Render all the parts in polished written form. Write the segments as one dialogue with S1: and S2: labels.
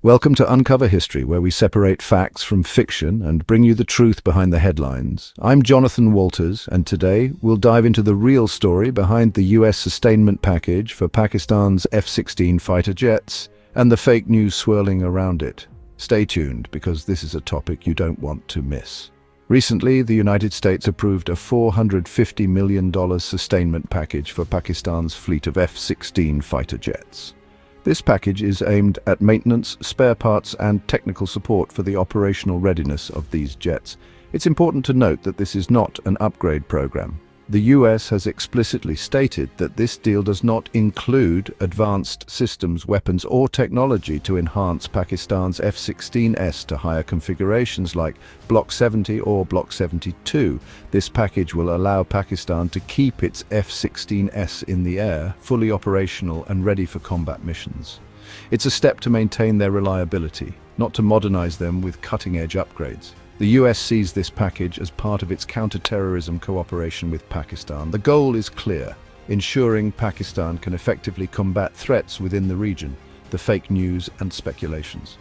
S1: Welcome to Uncover History, where we separate facts from fiction and bring you the truth behind the headlines. I'm Jonathan Walters, and today we'll dive into the real story behind the US sustainment package for Pakistan's F-16 fighter jets and the fake news swirling around it. Stay tuned, because this is a topic you don't want to miss. Recently, the United States approved a $450 million sustainment package for Pakistan's fleet of F-16 fighter jets. This package is aimed at maintenance, spare parts, and technical support for the operational readiness of these jets. It's important to note that this is not an upgrade program. The US has explicitly stated that this deal does not include advanced systems, weapons, or technology to enhance Pakistan's F-16s to higher configurations like Block 70 or Block 72. This package will allow Pakistan to keep its F-16s in the air, fully operational and ready for combat missions. It's a step to maintain their reliability, not to modernize them with cutting-edge upgrades. The US sees this package as part of its counter-terrorism cooperation with Pakistan. The goal is clear: ensuring Pakistan can effectively combat threats within the region, the fake news and speculations.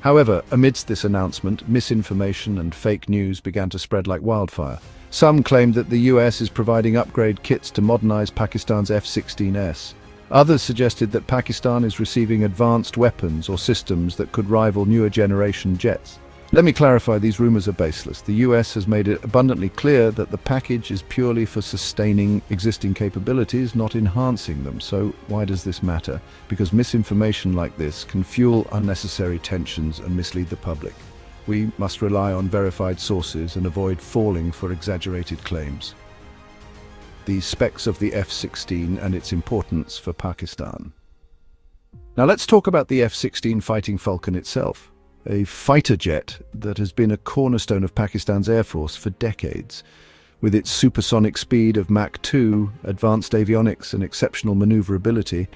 S1: However, amidst this announcement, misinformation and fake news began to spread like wildfire. Some claimed that the US is providing upgrade kits to modernize Pakistan's F-16s. Others suggested that Pakistan is receiving advanced weapons or systems that could rival newer generation jets. Let me clarify, these rumors are baseless. The US has made it abundantly clear that the package is purely for sustaining existing capabilities, not enhancing them. So why does this matter? Because misinformation like this can fuel unnecessary tensions and mislead the public. We must rely on verified sources and avoid falling for exaggerated claims. The specs of the F-16 and its importance for Pakistan. Now let's talk about the F-16 Fighting Falcon itself. A fighter jet that has been a cornerstone of Pakistan's Air Force for decades. With its supersonic speed of Mach 2, advanced avionics and exceptional maneuverability,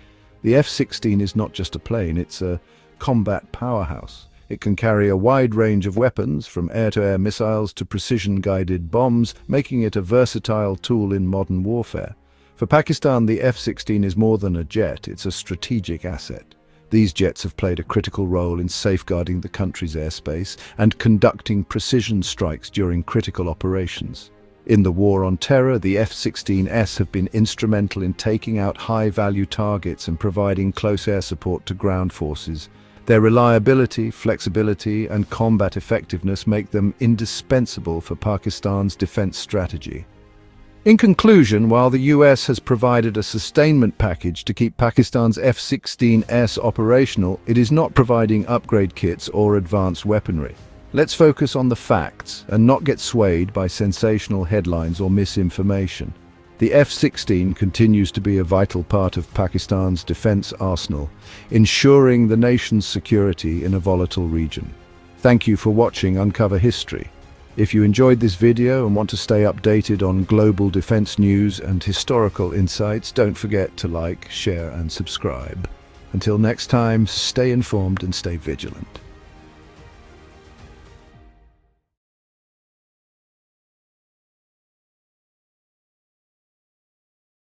S1: the F-16 is not just a plane, it's a combat powerhouse. It can carry a wide range of weapons, from air-to-air missiles to precision-guided bombs, making it a versatile tool in modern warfare. For Pakistan, the F-16 is more than a jet, it's a strategic asset. These jets have played a critical role in safeguarding the country's airspace and conducting precision strikes during critical operations. In the war on terror, the F-16s have been instrumental in taking out high-value targets and providing close air support to ground forces. Their reliability, flexibility, and combat effectiveness make them indispensable for Pakistan's defense strategy. In conclusion, while the US has provided a sustainment package to keep Pakistan's F-16s operational, it is not providing upgrade kits or advanced weaponry. Let's focus on the facts and not get swayed by sensational headlines or misinformation. The F-16 continues to be a vital part of Pakistan's defense arsenal, ensuring the nation's security in a volatile region. Thank you for watching Uncover History. If you enjoyed this video and want to stay updated on global defense news and historical insights, don't forget to like, share, and subscribe. Until next time, stay informed and stay vigilant.